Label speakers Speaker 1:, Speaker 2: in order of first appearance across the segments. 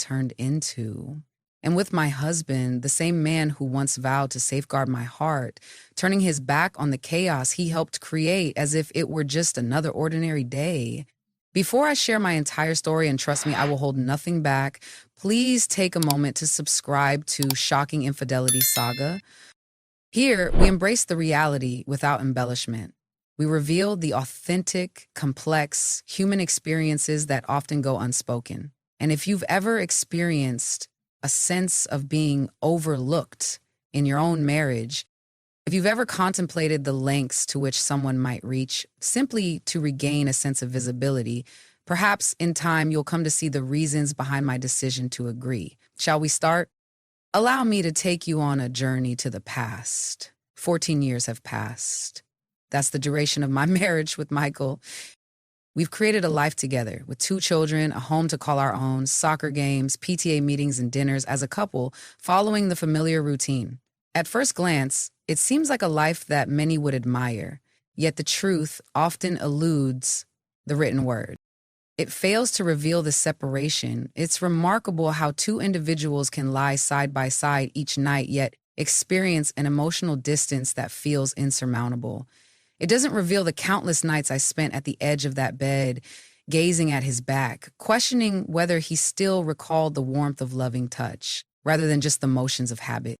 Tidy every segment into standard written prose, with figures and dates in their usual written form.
Speaker 1: turned into. And with my husband, the same man who once vowed to safeguard my heart, turning his back on the chaos he helped create as if it were just another ordinary day. Before I share my entire story, and trust me, I will hold nothing back, please take a moment to subscribe to Shocking Infidelity Saga. Here, we embrace the reality without embellishment. We reveal the authentic, complex, human experiences that often go unspoken. And if you've ever experienced a sense of being overlooked in your own marriage, if you've ever contemplated the lengths to which someone might reach simply to regain a sense of visibility, perhaps in time you'll come to see the reasons behind my decision to agree. Shall we start? Allow me to take you on a journey to the past. 14 years have passed. That's the duration of my marriage with Michael. We've created a life together with 2 children, a home to call our own, soccer games, PTA meetings, and dinners as a couple, following the familiar routine. At first glance, it seems like a life that many would admire, yet the truth often eludes the written word. It fails to reveal the separation. It's remarkable how 2 individuals can lie side by side each night, yet experience an emotional distance that feels insurmountable. It doesn't reveal the countless nights I spent at the edge of that bed, gazing at his back, questioning whether he still recalled the warmth of loving touch, rather than just the motions of habit.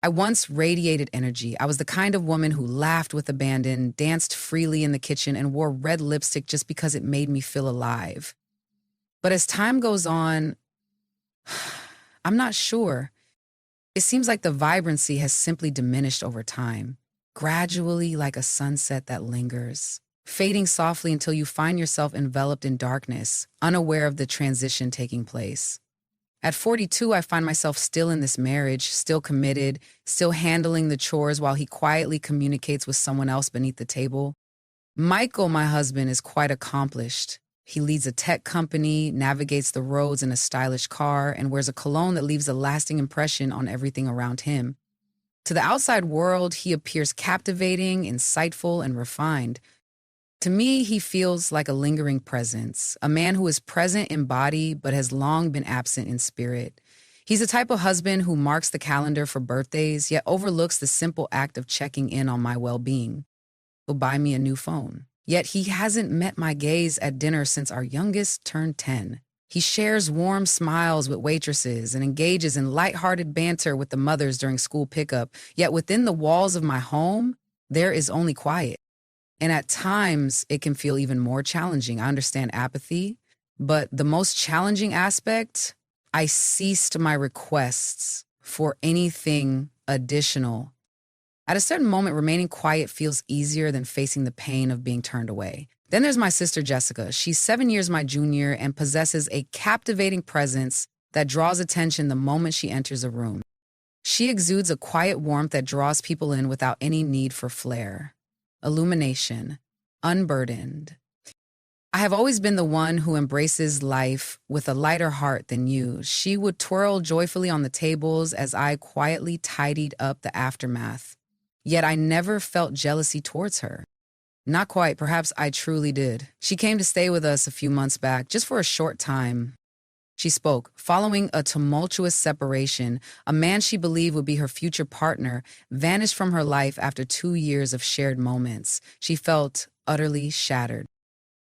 Speaker 1: I once radiated energy. I was the kind of woman who laughed with abandon, danced freely in the kitchen, and wore red lipstick just because it made me feel alive. But as time goes on, I'm not sure. It seems like the vibrancy has simply diminished over time. Gradually, like a sunset that lingers, fading softly until you find yourself enveloped in darkness, unaware of the transition taking place. At 42, I find myself still in this marriage, still committed, still handling the chores while he quietly communicates with someone else beneath the table. Michael, my husband, is quite accomplished. He leads a tech company, navigates the roads in a stylish car, and wears a cologne that leaves a lasting impression on everything around him. To the outside world, he appears captivating, insightful, and refined. To me, he feels like a lingering presence, a man who is present in body but has long been absent in spirit. He's the type of husband who marks the calendar for birthdays, yet overlooks the simple act of checking in on my well-being. He'll buy me a new phone. Yet he hasn't met my gaze at dinner since our youngest turned 10. He shares warm smiles with waitresses and engages in lighthearted banter with the mothers during school pickup. Yet within the walls of my home, there is only quiet. And at times, it can feel even more challenging. I understand apathy, but the most challenging aspect, I ceased my requests for anything additional. At a certain moment, remaining quiet feels easier than facing the pain of being turned away. Then there's my sister, Jessica. She's 7 years my junior and possesses a captivating presence that draws attention the moment she enters a room. She exudes a quiet warmth that draws people in without any need for flair. Illumination. Unburdened. I have always been the one who embraces life with a lighter heart than you. She would twirl joyfully on the tables as I quietly tidied up the aftermath. Yet I never felt jealousy towards her. Not quite. Perhaps I truly did. She came to stay with us a few months back, just for a short time. She spoke. Following a tumultuous separation, a man she believed would be her future partner vanished from her life after 2 years of shared moments. She felt utterly shattered.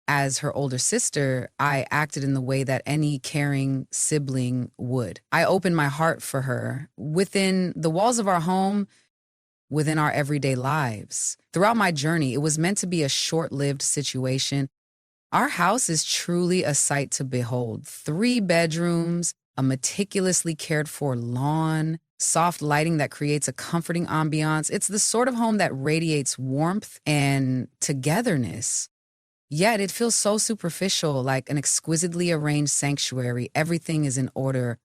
Speaker 1: As her older sister, I acted in the way that any caring sibling would. I opened my heart for her. Within the walls of our home, within our everyday lives. Throughout my journey, it was meant to be a short-lived situation. Our house is truly a sight to behold. 3 bedrooms, a meticulously cared-for lawn, soft lighting that creates a comforting ambiance. It's the sort of home that radiates warmth and togetherness. Yet it feels so superficial, like an exquisitely arranged sanctuary. Everything is in order.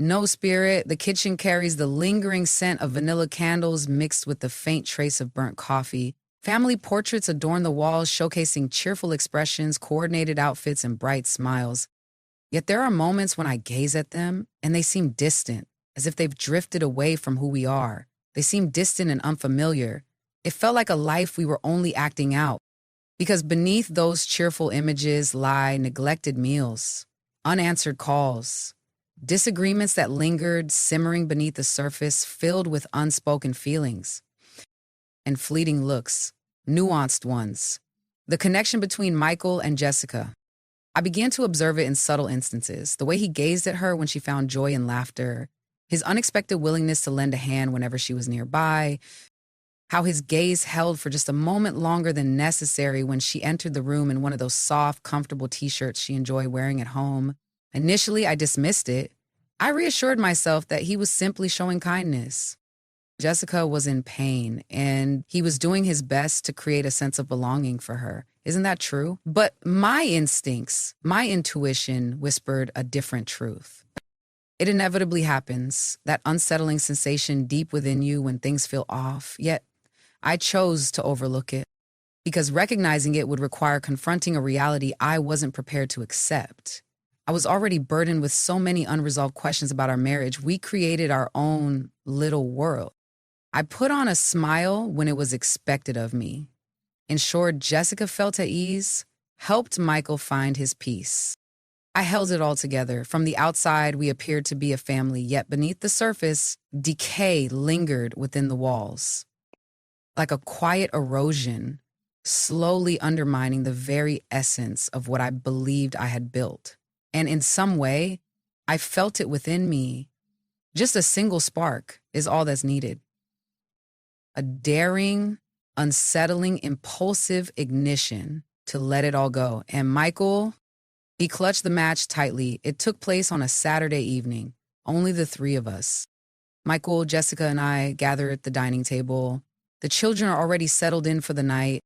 Speaker 1: No spirit. The kitchen carries the lingering scent of vanilla candles mixed with the faint trace of burnt coffee. Family portraits adorn the walls, showcasing cheerful expressions, coordinated outfits, and bright smiles. Yet there are moments when I gaze at them and they seem distant, as if they've drifted away from who we are. They seem distant and unfamiliar. It felt like a life we were only acting out, because beneath those cheerful images lie neglected meals, unanswered calls, Disagreements that lingered, simmering beneath the surface, filled with unspoken feelings and fleeting looks, nuanced ones. The connection between Michael and Jessica. I began to observe it in subtle instances. The way he gazed at her when she found joy and laughter, his unexpected willingness to lend a hand whenever she was nearby, how his gaze held for just a moment longer than necessary when she entered the room in one of those soft, comfortable t-shirts she enjoyed wearing at home. Initially, I dismissed it. I reassured myself that he was simply showing kindness. Jessica was in pain, and he was doing his best to create a sense of belonging for her. Isn't that true? But my instincts, my intuition whispered a different truth. It inevitably happens, that unsettling sensation deep within you when things feel off, yet I chose to overlook it because recognizing it would require confronting a reality I wasn't prepared to accept. I was already burdened with so many unresolved questions about our marriage. We created our own little world. I put on a smile when it was expected of me, ensured Jessica felt at ease, helped Michael find his peace. I held it all together. From the outside, we appeared to be a family, yet beneath the surface, decay lingered within the walls. Like a quiet erosion, slowly undermining the very essence of what I believed I had built. And in some way, I felt it within me. Just a single spark is all that's needed. A daring, unsettling, impulsive ignition to let it all go. And Michael, he clutched the match tightly. It took place on a Saturday evening, only the three of us. Michael, Jessica, and I gathered at the dining table. The children are already settled in for the night.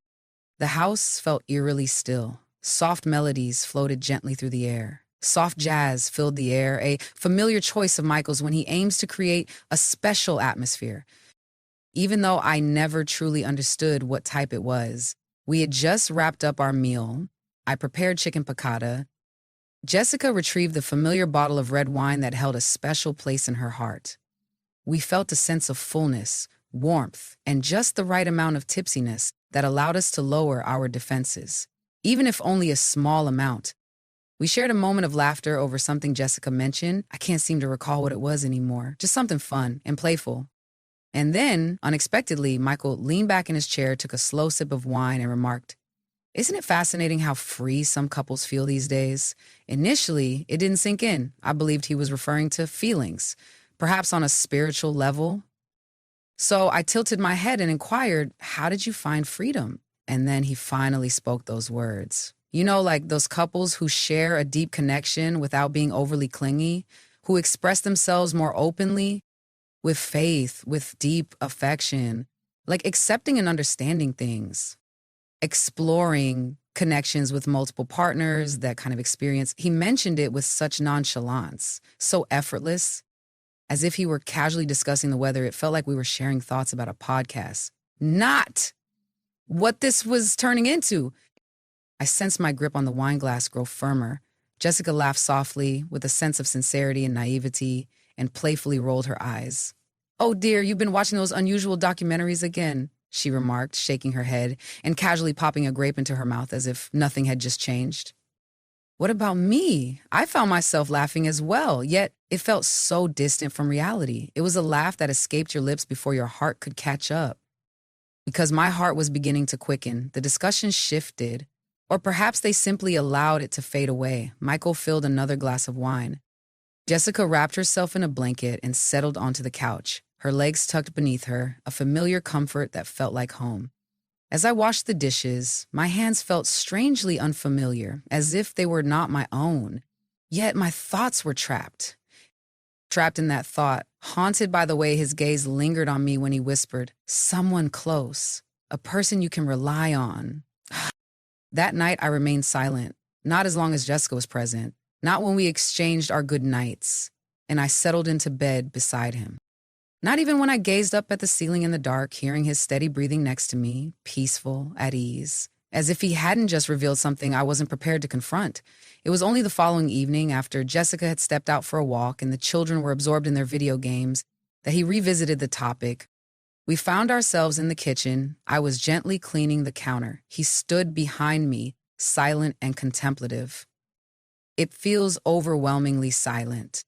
Speaker 1: The house felt eerily still. Soft melodies floated gently through the air. Soft jazz filled the air, a familiar choice of Michael's when he aims to create a special atmosphere. Even though I never truly understood what type it was, we had just wrapped up our meal. I prepared chicken piccata. Jessica retrieved the familiar bottle of red wine that held a special place in her heart. We felt a sense of fullness, warmth, and just the right amount of tipsiness that allowed us to lower our defenses, even if only a small amount. We shared a moment of laughter over something Jessica mentioned. I can't seem to recall what it was anymore. Just something fun and playful. And then, unexpectedly, Michael leaned back in his chair, took a slow sip of wine, and remarked, "Isn't it fascinating how free some couples feel these days?" Initially, it didn't sink in. I believed he was referring to feelings, perhaps on a spiritual level. So I tilted my head and inquired, "How did you find freedom?" And then he finally spoke those words. You know, like those couples who share a deep connection without being overly clingy, who express themselves more openly, with faith, with deep affection, like accepting and understanding things, exploring connections with multiple partners, that kind of experience. He mentioned it with such nonchalance, so effortless, as if he were casually discussing the weather. It felt like we were sharing thoughts about a podcast. Not what this was turning into. I sensed my grip on the wine glass grow firmer. Jessica laughed softly with a sense of sincerity and naivety and playfully rolled her eyes. "Oh dear, you've been watching those unusual documentaries again," she remarked, shaking her head and casually popping a grape into her mouth as if nothing had just changed. What about me? I found myself laughing as well, yet it felt so distant from reality. It was a laugh that escaped your lips before your heart could catch up. Because my heart was beginning to quicken, the discussion shifted. Or perhaps they simply allowed it to fade away. Michael filled another glass of wine. Jessica wrapped herself in a blanket and settled onto the couch, her legs tucked beneath her, a familiar comfort that felt like home. As I washed the dishes, my hands felt strangely unfamiliar, as if they were not my own. Yet my thoughts were trapped. Trapped in that thought, haunted by the way his gaze lingered on me when he whispered, "Someone close, a person you can rely on." That night, I remained silent, not as long as Jessica was present, not when we exchanged our good nights, and I settled into bed beside him. Not even when I gazed up at the ceiling in the dark, hearing his steady breathing next to me, peaceful, at ease, as if he hadn't just revealed something I wasn't prepared to confront. It was only the following evening, after Jessica had stepped out for a walk and the children were absorbed in their video games, that he revisited the topic. We found ourselves in the kitchen. I was gently cleaning the counter. He stood behind me, silent and contemplative. It feels overwhelmingly silent.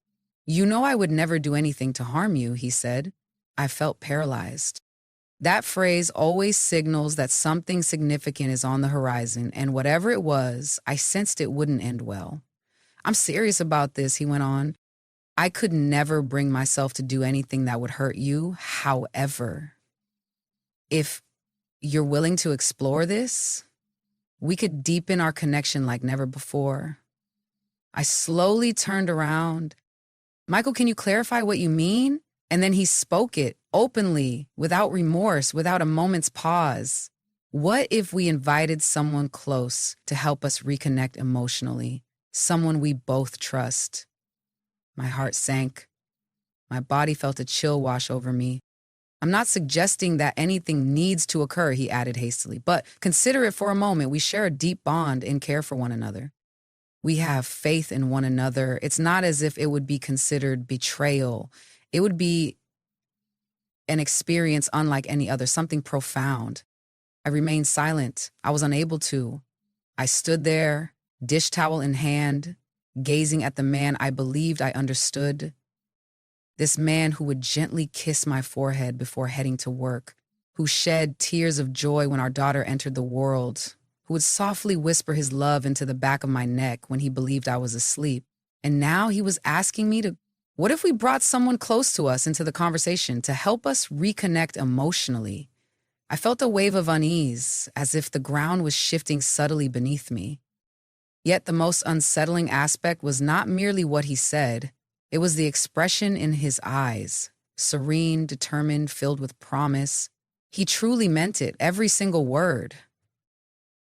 Speaker 1: "You know I would never do anything to harm you," he said. I felt paralyzed. That phrase always signals that something significant is on the horizon, and whatever it was, I sensed it wouldn't end well. "I'm serious about this," he went on. "I could never bring myself to do anything that would hurt you. However, if you're willing to explore this, we could deepen our connection like never before." I slowly turned around. "Michael, can you clarify what you mean?" And then he spoke it openly, without remorse, without a moment's pause. "What if we invited someone close to help us reconnect emotionally? Someone we both trust?" My heart sank. My body felt a chill wash over me. "I'm not suggesting that anything needs to occur," he added hastily, "but consider it for a moment. We share a deep bond and care for one another. We have faith in one another. It's not as if it would be considered betrayal. It would be an experience unlike any other, something profound." I remained silent. I was unable to. I stood there, dish towel in hand, gazing at the man I believed I understood. This man who would gently kiss my forehead before heading to work, who shed tears of joy when our daughter entered the world, who would softly whisper his love into the back of my neck when he believed I was asleep. And now he was asking me to, what if we brought someone close to us into the conversation to help us reconnect emotionally? I felt a wave of unease, as if the ground was shifting subtly beneath me. Yet the most unsettling aspect was not merely what he said. It was the expression in his eyes, serene, determined, filled with promise. He truly meant it, every single word.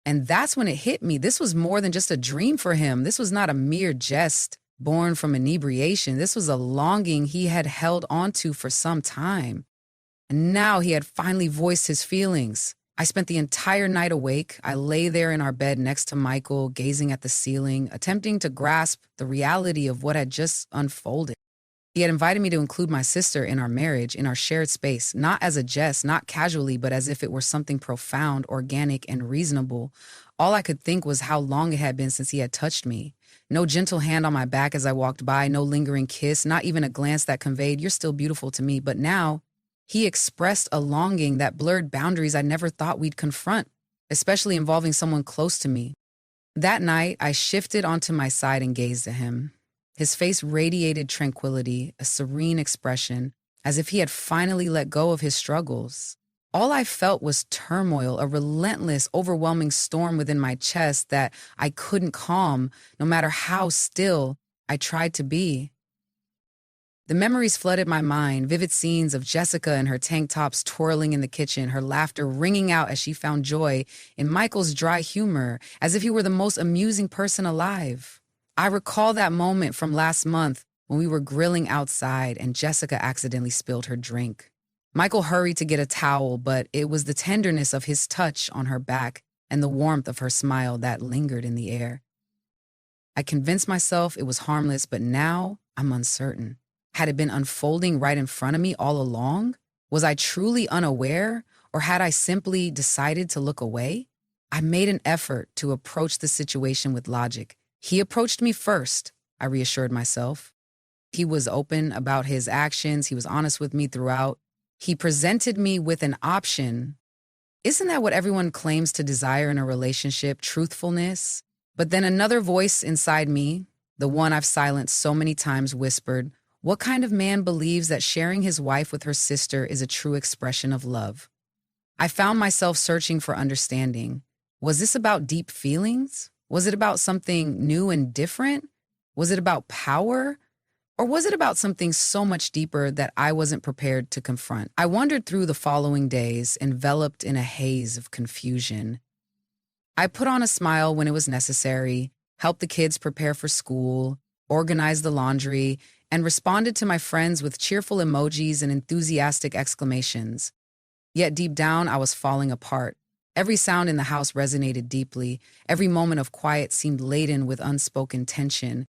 Speaker 1: And that's when it hit me. This was more than just a dream for him. This was not a mere jest born from inebriation. This was a longing he had held onto for some time. And now he had finally voiced his feelings. I spent the entire night awake. I lay there in our bed next to Michael, gazing at the ceiling, attempting to grasp the reality of what had just unfolded. He had invited me to include my sister in our marriage, in our shared space, not as a jest, not casually, but as if it were something profound, organic, and reasonable. All I could think was how long it had been since he had touched me. No gentle hand on my back as I walked by, no lingering kiss, not even a glance that conveyed, "You're still beautiful to me." But now, he expressed a longing that blurred boundaries I never thought we'd confront, especially involving someone close to me. That night, I shifted onto my side and gazed at him. His face radiated tranquility, a serene expression, as if he had finally let go of his struggles. All I felt was turmoil, a relentless, overwhelming storm within my chest that I couldn't calm, no matter how still I tried to be. The memories flooded my mind, vivid scenes of Jessica in her tank tops twirling in the kitchen, her laughter ringing out as she found joy in Michael's dry humor, as if he were the most amusing person alive. I recall that moment from last month when we were grilling outside and Jessica accidentally spilled her drink. Michael hurried to get a towel, but it was the tenderness of his touch on her back and the warmth of her smile that lingered in the air. I convinced myself it was harmless, but now I'm uncertain. Had it been unfolding right in front of me all along? Was I truly unaware, or had I simply decided to look away? I made an effort to approach the situation with logic. He approached me first, I reassured myself. He was open about his actions. He was honest with me throughout. He presented me with an option. Isn't that what everyone claims to desire in a relationship? Truthfulness? But then another voice inside me, the one I've silenced so many times, whispered, what kind of man believes that sharing his wife with her sister is a true expression of love? I found myself searching for understanding. Was this about deep feelings? Was it about something new and different? Was it about power? Or was it about something so much deeper that I wasn't prepared to confront? I wandered through the following days, enveloped in a haze of confusion. I put on a smile when it was necessary, helped the kids prepare for school, organized the laundry, and responded to my friends with cheerful emojis and enthusiastic exclamations. Yet deep down, I was falling apart. Every sound in the house resonated deeply. Every moment of quiet seemed laden with unspoken tension.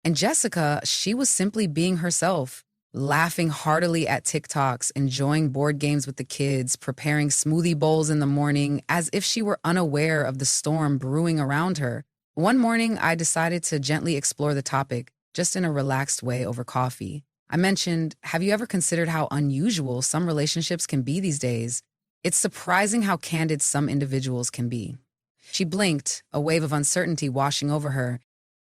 Speaker 1: And Jessica, she was simply being herself, laughing heartily at TikToks, enjoying board games with the kids, preparing smoothie bowls in the morning, as if she were unaware of the storm brewing around her. One morning, I decided to gently explore the topic, just in a relaxed way over coffee. I mentioned, have you ever considered how unusual some relationships can be these days? It's surprising how candid some individuals can be. She blinked, a wave of uncertainty washing over her.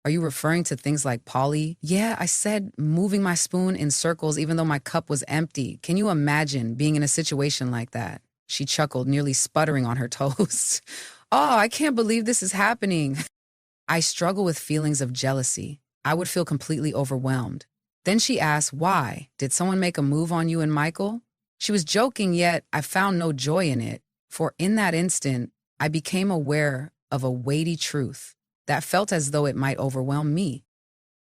Speaker 1: Are you referring to things like poly? Yeah, I said moving my spoon in circles even though my cup was empty. Can you imagine being in a situation like that? She chuckled, nearly sputtering on her toes. Oh, I can't believe this is happening. I struggle with feelings of jealousy. I would feel completely overwhelmed. Then she asked, why? Did someone make a move on you and Michael? She was joking, yet I found no joy in it, for in that instant, I became aware of a weighty truth that felt as though it might overwhelm me.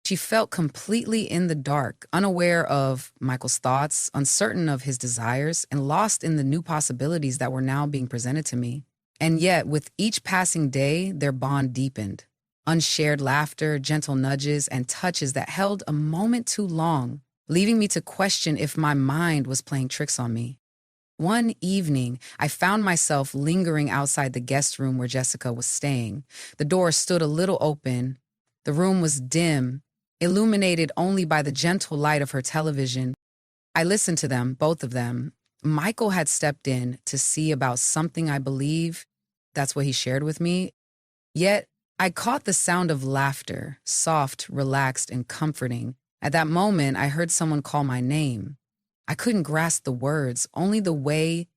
Speaker 1: She felt completely in the dark, unaware of Michael's thoughts, uncertain of his desires, and lost in the new possibilities that were now being presented to me. And yet, with each passing day, their bond deepened. Unshared laughter, gentle nudges, and touches that held a moment too long, leaving me to question if my mind was playing tricks on me. One evening, I found myself lingering outside the guest room where Jessica was staying. The door stood a little open. The room was dim, illuminated only by the gentle light of her television. I listened to them, both of them. Michael had stepped in to see about something, I believe. That's what he shared with me. Yet, I caught the sound of laughter, soft, relaxed, and comforting. At that moment, I heard someone call my name. I couldn't grasp the words, only the way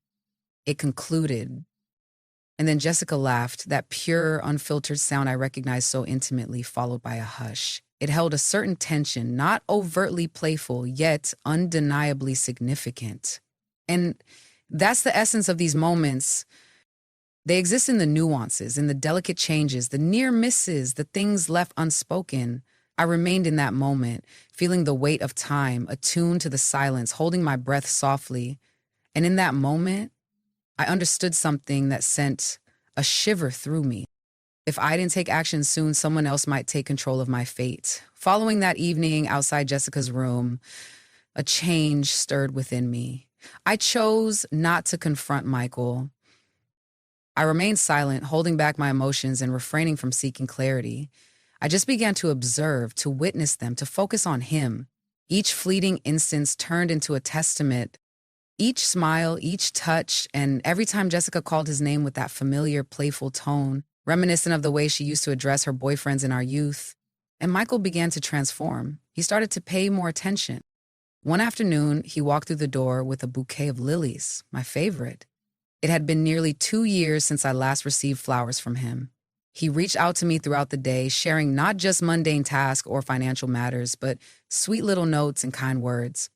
Speaker 1: it concluded. And then Jessica laughed, that pure, unfiltered sound I recognized so intimately, followed by a hush. It held a certain tension, not overtly playful, yet undeniably significant. And that's the essence of these moments. They exist in the nuances, in the delicate changes, the near misses, the things left unspoken. I remained in that moment, feeling the weight of time, attuned to the silence, holding my breath softly. And in that moment, I understood something that sent a shiver through me. If I didn't take action soon, someone else might take control of my fate. Following that evening outside Jessica's room, a change stirred within me. I chose not to confront Michael. I remained silent, holding back my emotions and refraining from seeking clarity. I just began to observe, to witness them, to focus on him. Each fleeting instance turned into a testament. Each smile, each touch, and every time Jessica called his name with that familiar, playful tone, reminiscent of the way she used to address her boyfriends in our youth. And Michael began to transform. He started to pay more attention. One afternoon, he walked through the door with a bouquet of lilies, my favorite. It had been nearly 2 years since I last received flowers from him. He reached out to me throughout the day, sharing not just mundane tasks or financial matters, but sweet little notes and kind words.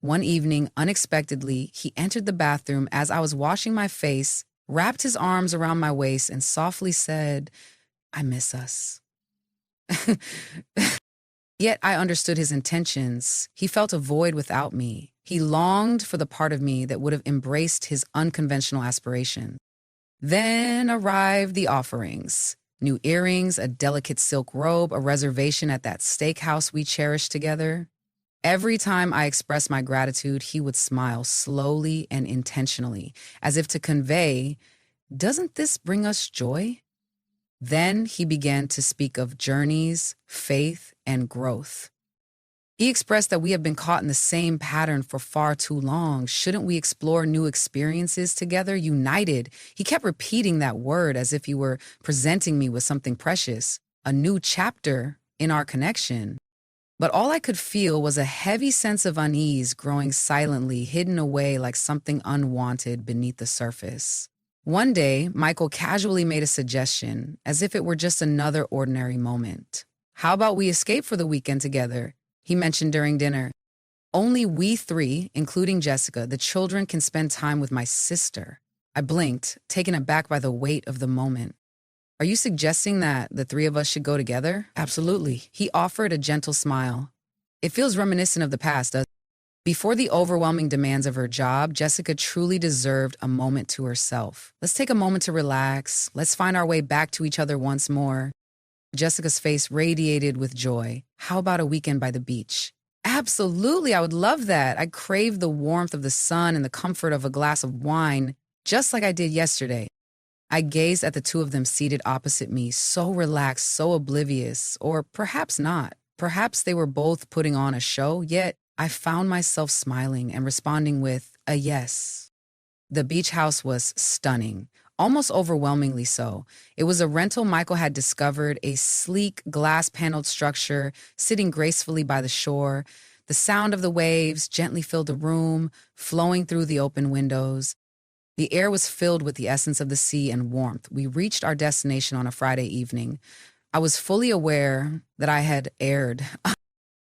Speaker 1: One evening, unexpectedly, he entered the bathroom as I was washing my face, wrapped his arms around my waist, and softly said, "I miss us." Yet I understood his intentions. He felt a void without me. He longed for the part of me that would have embraced his unconventional aspirations. Then arrived the offerings. New earrings, a delicate silk robe, a reservation at that steakhouse we cherished together. Every time I expressed my gratitude, he would smile slowly and intentionally, as if to convey, "Doesn't this bring us joy?" Then he began to speak of journeys, faith, and growth. He expressed that we have been caught in the same pattern for far too long. Shouldn't we explore new experiences together, united? He kept repeating that word as if he were presenting me with something precious, a new chapter in our connection. But all I could feel was a heavy sense of unease growing silently, hidden away like something unwanted beneath the surface. One day, Michael casually made a suggestion, as if it were just another ordinary moment. "How about we escape for the weekend together?" He mentioned during dinner. "Only we three, including Jessica, the children, can spend time with my sister." I blinked, taken aback by the weight of the moment. "Are you suggesting that the three of us should go together?" "Absolutely." He offered a gentle smile. "It feels reminiscent of the past, doesn't it?" Before the overwhelming demands of her job, Jessica truly deserved a moment to herself. Let's take a moment to relax. Let's find our way back to each other once more. Jessica's face radiated with joy. "How about a weekend by the beach?" "Absolutely, I would love that. I crave the warmth of the sun and the comfort of a glass of wine, just like I did yesterday." I gazed at the two of them seated opposite me, so relaxed, so oblivious, or perhaps not. Perhaps they were both putting on a show, yet I found myself smiling and responding with a yes. The beach house was stunning, almost overwhelmingly so. It was a rental Michael had discovered, a sleek, glass-paneled structure sitting gracefully by the shore. The sound of the waves gently filled the room, flowing through the open windows. The air was filled with the essence of the sea and warmth. We reached our destination on a Friday evening. I was fully aware that I had erred.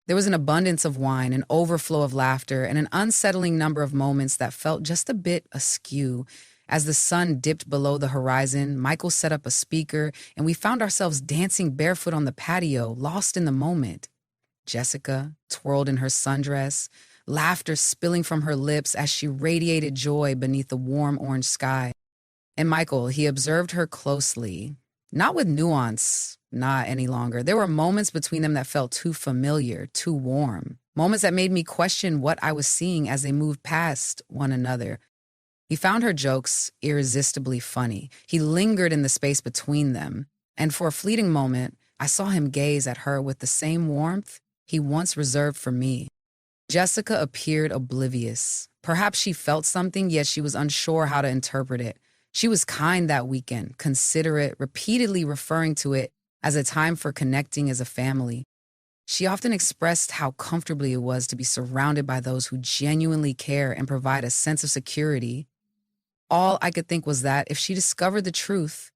Speaker 1: There was an abundance of wine, an overflow of laughter, and an unsettling number of moments that felt just a bit askew. As the sun dipped below the horizon, Michael set up a speaker, and we found ourselves dancing barefoot on the patio, lost in the moment. Jessica twirled in her sundress, laughter spilling from her lips as she radiated joy beneath the warm orange sky. And Michael, he observed her closely, not with nuance, not any longer. There were moments between them that felt too familiar, too warm, moments that made me question what I was seeing as they moved past one another. He found her jokes irresistibly funny. He lingered in the space between them, and for a fleeting moment, I saw him gaze at her with the same warmth he once reserved for me. Jessica appeared oblivious. Perhaps she felt something, yet she was unsure how to interpret it. She was kind that weekend, considerate, repeatedly referring to it as a time for connecting as a family. She often expressed how comfortably it was to be surrounded by those who genuinely care and provide a sense of security. All I could think was that if she discovered the truth,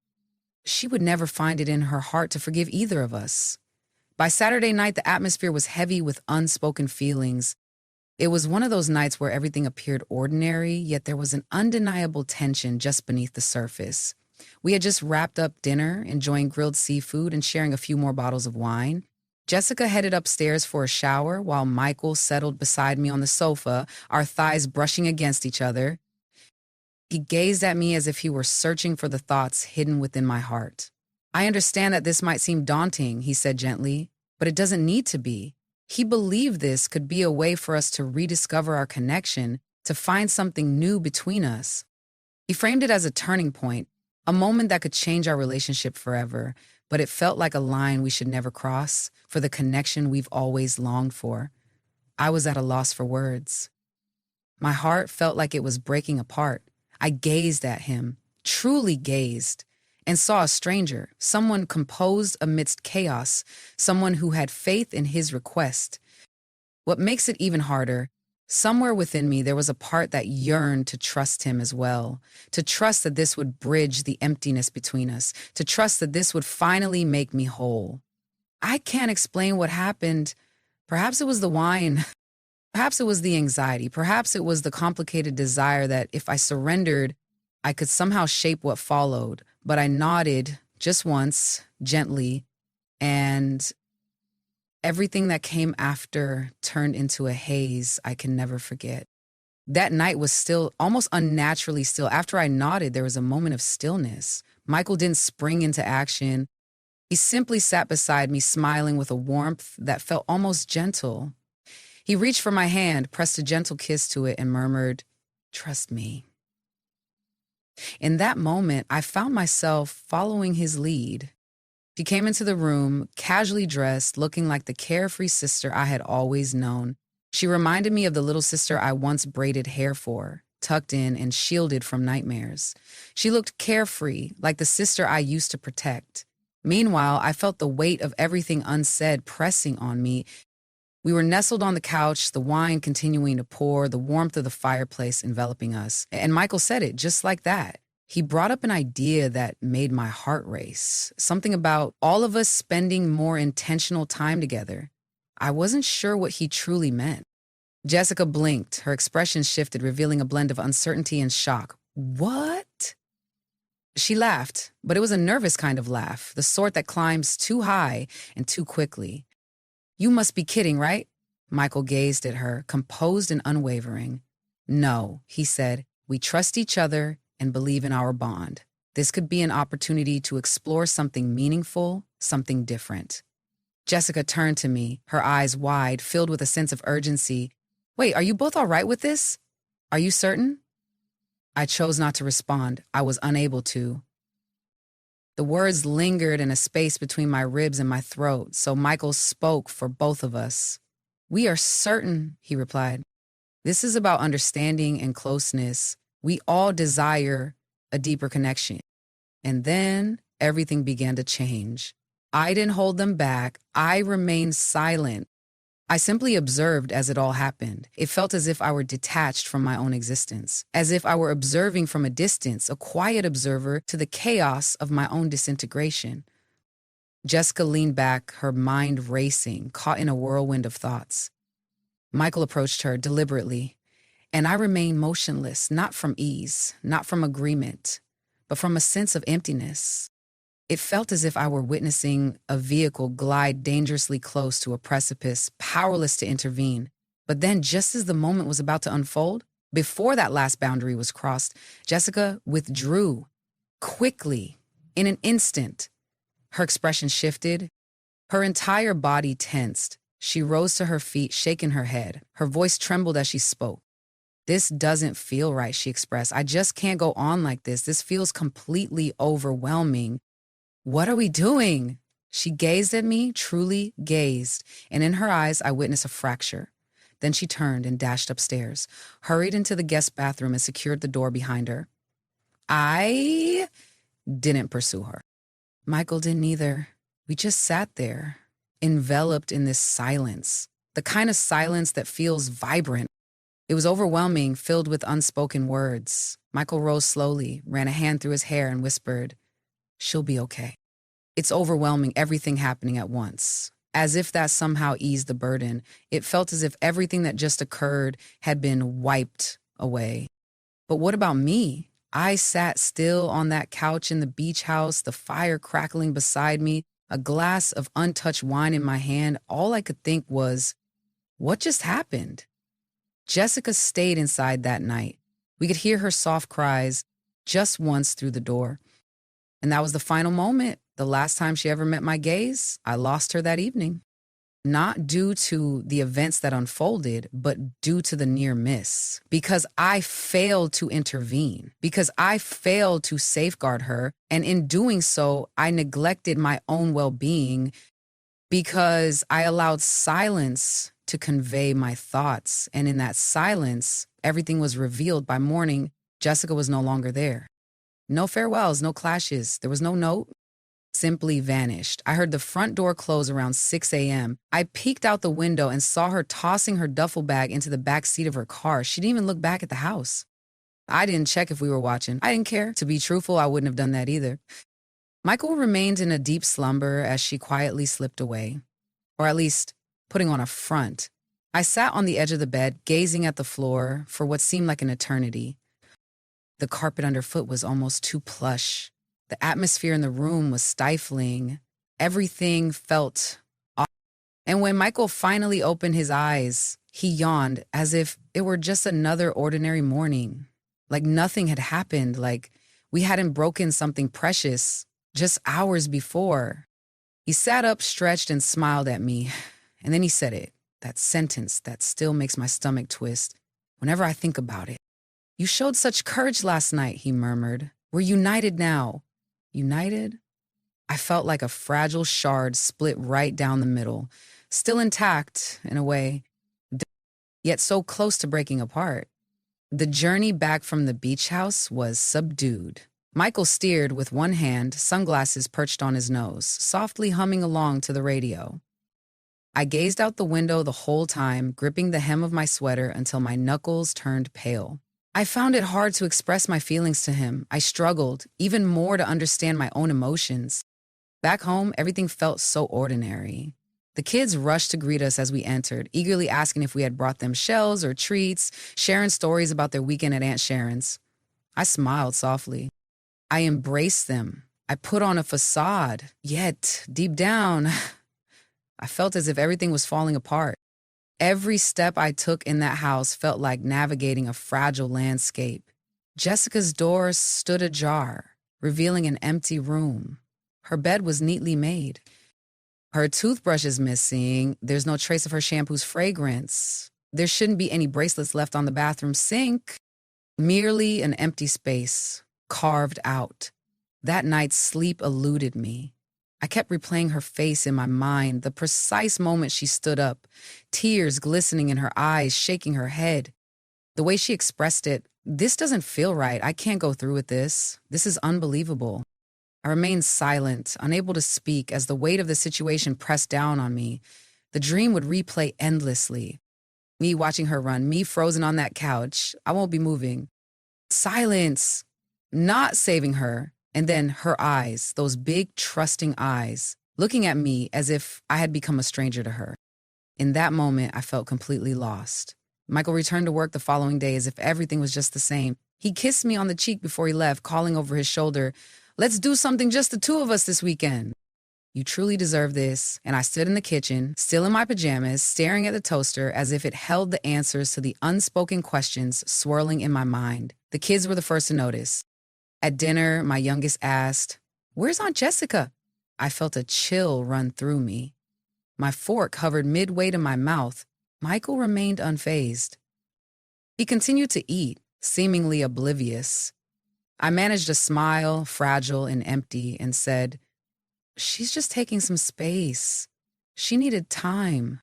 Speaker 1: she would never find it in her heart to forgive either of us. By Saturday night, the atmosphere was heavy with unspoken feelings. It was one of those nights where everything appeared ordinary, yet there was an undeniable tension just beneath the surface. We had just wrapped up dinner, enjoying grilled seafood and sharing a few more bottles of wine. Jessica headed upstairs for a shower while Michael settled beside me on the sofa, our thighs brushing against each other. He gazed at me as if he were searching for the thoughts hidden within my heart. "I understand that this might seem daunting," he said gently, "but it doesn't need to be." He believed this could be a way for us to rediscover our connection, to find something new between us. He framed it as a turning point, a moment that could change our relationship forever, but it felt like a line we should never cross for the connection we've always longed for. I was at a loss for words. My heart felt like it was breaking apart. I gazed at him, truly gazed, and saw a stranger, someone composed amidst chaos, someone who had faith in his request. What makes it even harder, somewhere within me there was a part that yearned to trust him as well, to trust that this would bridge the emptiness between us, to trust that this would finally make me whole. I can't explain what happened. Perhaps it was the wine. Perhaps it was the anxiety. Perhaps it was the complicated desire that if I surrendered, I could somehow shape what followed. But I nodded just once, gently, and everything that came after turned into a haze I can never forget. That night was still, almost unnaturally still. After I nodded, there was a moment of stillness. Michael didn't spring into action. He simply sat beside me, smiling with a warmth that felt almost gentle. He reached for my hand, pressed a gentle kiss to it, and murmured, "Trust me." In that moment, I found myself following his lead. She came into the room, casually dressed, looking like the carefree sister I had always known. She reminded me of the little sister I once braided hair for, tucked in and shielded from nightmares. She looked carefree, like the sister I used to protect. Meanwhile, I felt the weight of everything unsaid pressing on me. We were nestled on the couch, the wine continuing to pour, the warmth of the fireplace enveloping us. And Michael said it just like that. He brought up an idea that made my heart race, something about all of us spending more intentional time together. I wasn't sure what he truly meant. Jessica blinked, her expression shifted, revealing a blend of uncertainty and shock. "What?" She laughed, but it was a nervous kind of laugh, the sort that climbs too high and too quickly. "You must be kidding, right?" Michael gazed at her, composed and unwavering. "No," he said, "we trust each other and believe in our bond. This could be an opportunity to explore something meaningful, something different." Jessica turned to me, her eyes wide, filled with a sense of urgency. "Wait, are you both all right with this? Are you certain?" I chose not to respond. I was unable to. The words lingered in a space between my ribs and my throat, so Michael spoke for both of us. "We are certain," he replied. "This is about understanding and closeness. We all desire a deeper connection." And then everything began to change. I didn't hold them back. I remained silent. I simply observed as it all happened. It felt as if I were detached from my own existence, as if I were observing from a distance, a quiet observer to the chaos of my own disintegration. Jessica leaned back, her mind racing, caught in a whirlwind of thoughts. Michael approached her deliberately, and I remained motionless, not from ease, not from agreement, but from a sense of emptiness. It felt as if I were witnessing a vehicle glide dangerously close to a precipice, powerless to intervene. But then, just as the moment was about to unfold, before that last boundary was crossed, Jessica withdrew quickly, in an instant. Her expression shifted. Her entire body tensed. She rose to her feet, shaking her head. Her voice trembled as she spoke. "This doesn't feel right," she expressed. "I just can't go on like this. This feels completely overwhelming. What are we doing?" She gazed at me, truly gazed, and in her eyes I witnessed a fracture. Then she turned and dashed upstairs, hurried into the guest bathroom and secured the door behind her. I didn't pursue her. Michael didn't either. We just sat there, enveloped in this silence, the kind of silence that feels vibrant. It was overwhelming, filled with unspoken words. Michael rose slowly, ran a hand through his hair and whispered, "She'll be okay." It's overwhelming, everything happening at once. As if that somehow eased the burden. It felt as if everything that just occurred had been wiped away. But what about me? I sat still on that couch in the beach house, the fire crackling beside me, a glass of untouched wine in my hand. All I could think was, what just happened? Jessica stayed inside that night. We could hear her soft cries just once through the door. And that was the final moment. The last time she ever met my gaze, I lost her that evening. Not due to the events that unfolded, but due to the near miss. Because I failed to intervene. Because I failed to safeguard her. And in doing so, I neglected my own well-being because I allowed silence to convey my thoughts. And in that silence, everything was revealed. By morning, Jessica was no longer there. No farewells, no clashes. There was no note. Simply vanished. I heard the front door close around 6 a.m. I peeked out the window and saw her tossing her duffel bag into the back seat of her car. She didn't even look back at the house. I didn't check if we were watching. I didn't care. To be truthful, I wouldn't have done that either. Michael remained in a deep slumber as she quietly slipped away, or at least putting on a front. I sat on the edge of the bed, gazing at the floor for what seemed like an eternity. The carpet underfoot was almost too plush. The atmosphere in the room was stifling. Everything felt off. And when Michael finally opened his eyes, he yawned as if it were just another ordinary morning. Like nothing had happened, like we hadn't broken something precious just hours before. He sat up, stretched, and smiled at me. And then he said it, that sentence that still makes my stomach twist whenever I think about it. "You showed such courage last night," he murmured. "We're united now." United? I felt like a fragile shard split right down the middle, still intact in a way, yet so close to breaking apart. The journey back from the beach house was subdued. Michael steered with one hand, sunglasses perched on his nose, softly humming along to the radio. I gazed out the window the whole time, gripping the hem of my sweater until my knuckles turned pale. I found it hard to express my feelings to him. I struggled, even more to understand my own emotions. Back home, everything felt so ordinary. The kids rushed to greet us as we entered, eagerly asking if we had brought them shells or treats, sharing stories about their weekend at Aunt Sharon's. I smiled softly. I embraced them. I put on a facade, yet, deep down, I felt as if everything was falling apart. Every step I took in that house felt like navigating a fragile landscape. Jessica's door stood ajar, revealing an empty room. Her bed was neatly made. Her toothbrush is missing. There's no trace of her shampoo's fragrance. There shouldn't be any bracelets left on the bathroom sink. Merely an empty space, carved out. That night, sleep eluded me. I kept replaying her face in my mind, the precise moment she stood up, tears glistening in her eyes, shaking her head. The way she expressed it, "This doesn't feel right. I can't go through with this. This is unbelievable." I remained silent, unable to speak as the weight of the situation pressed down on me. The dream would replay endlessly. Me watching her run, me frozen on that couch. I won't be moving. Silence, not saving her. And then her eyes, those big, trusting eyes, looking at me as if I had become a stranger to her. In that moment, I felt completely lost. Michael returned to work the following day as if everything was just the same. He kissed me on the cheek before he left, calling over his shoulder, "Let's do something just the two of us this weekend." "You truly deserve this." And I stood in the kitchen, still in my pajamas, staring at the toaster as if it held the answers to the unspoken questions swirling in my mind. The kids were the first to notice. At dinner, my youngest asked, "Where's Aunt Jessica?" I felt a chill run through me. My fork hovered midway to my mouth. Michael remained unfazed. He continued to eat, seemingly oblivious. I managed a smile, fragile and empty, and said, "She's just taking some space. She needed time."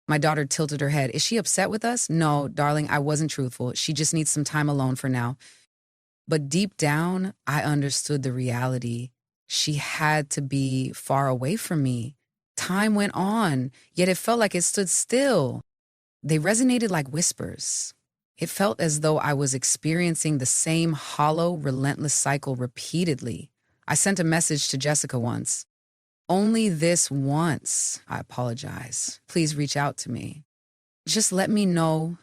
Speaker 1: My daughter tilted her head. "Is she upset with us?" "No, darling, I wasn't truthful. She just needs some time alone for now." But deep down, I understood the reality. She had to be far away from me. Time went on, yet it felt like it stood still. They resonated like whispers. It felt as though I was experiencing the same hollow, relentless cycle repeatedly. I sent a message to Jessica once. "Only this once, I apologize. Please reach out to me. Just let me know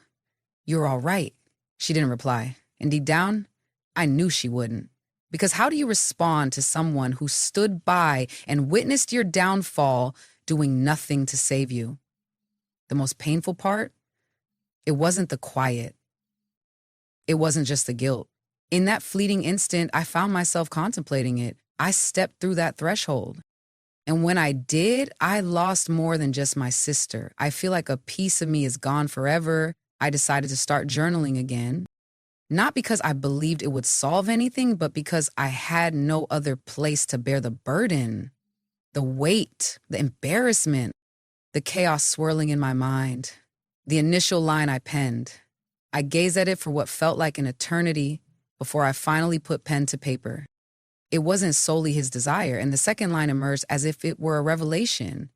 Speaker 1: you're all right." She didn't reply. And deep down, I knew she wouldn't. Because how do you respond to someone who stood by and witnessed your downfall doing nothing to save you? The most painful part? It wasn't the quiet. It wasn't just the guilt. In that fleeting instant, I found myself contemplating it. I stepped through that threshold. And when I did, I lost more than just my sister. I feel like a piece of me is gone forever. I decided to start journaling again. Not because I believed it would solve anything, but because I had no other place to bear the burden, the weight, the embarrassment, the chaos swirling in my mind. The initial line I penned. I gazed at it for what felt like an eternity before I finally put pen to paper. It wasn't solely his desire, and the second line emerged as if it were a revelation.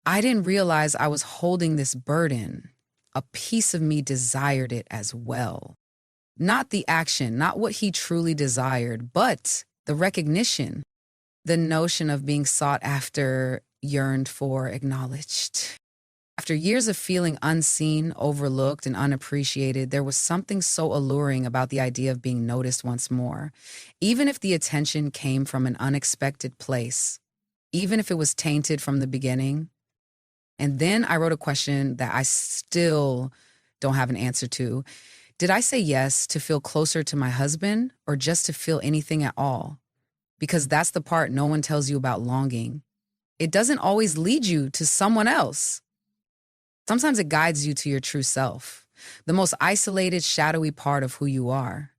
Speaker 1: I didn't realize I was holding this burden. A piece of me desired it as well. Not the action, not what he truly desired, but the recognition, the notion of being sought after, yearned for, acknowledged. After years of feeling unseen, overlooked, and unappreciated, there was something so alluring about the idea of being noticed once more, even if the attention came from an unexpected place, even if it was tainted from the beginning. And then I wrote a question that I still don't have an answer to. Did I say yes to feel closer to my husband or just to feel anything at all? Because that's the part no one tells you about longing. It doesn't always lead you to someone else. Sometimes it guides you to your true self, the most isolated, shadowy part of who you are.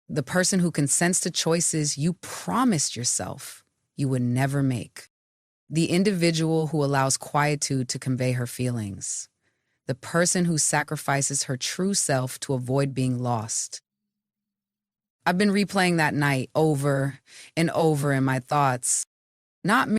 Speaker 1: The person who consents to choices you promised yourself you would never make. The individual who allows quietude to convey her feelings. The person who sacrifices her true self to avoid being lost. I've been replaying that night over and over in my thoughts, not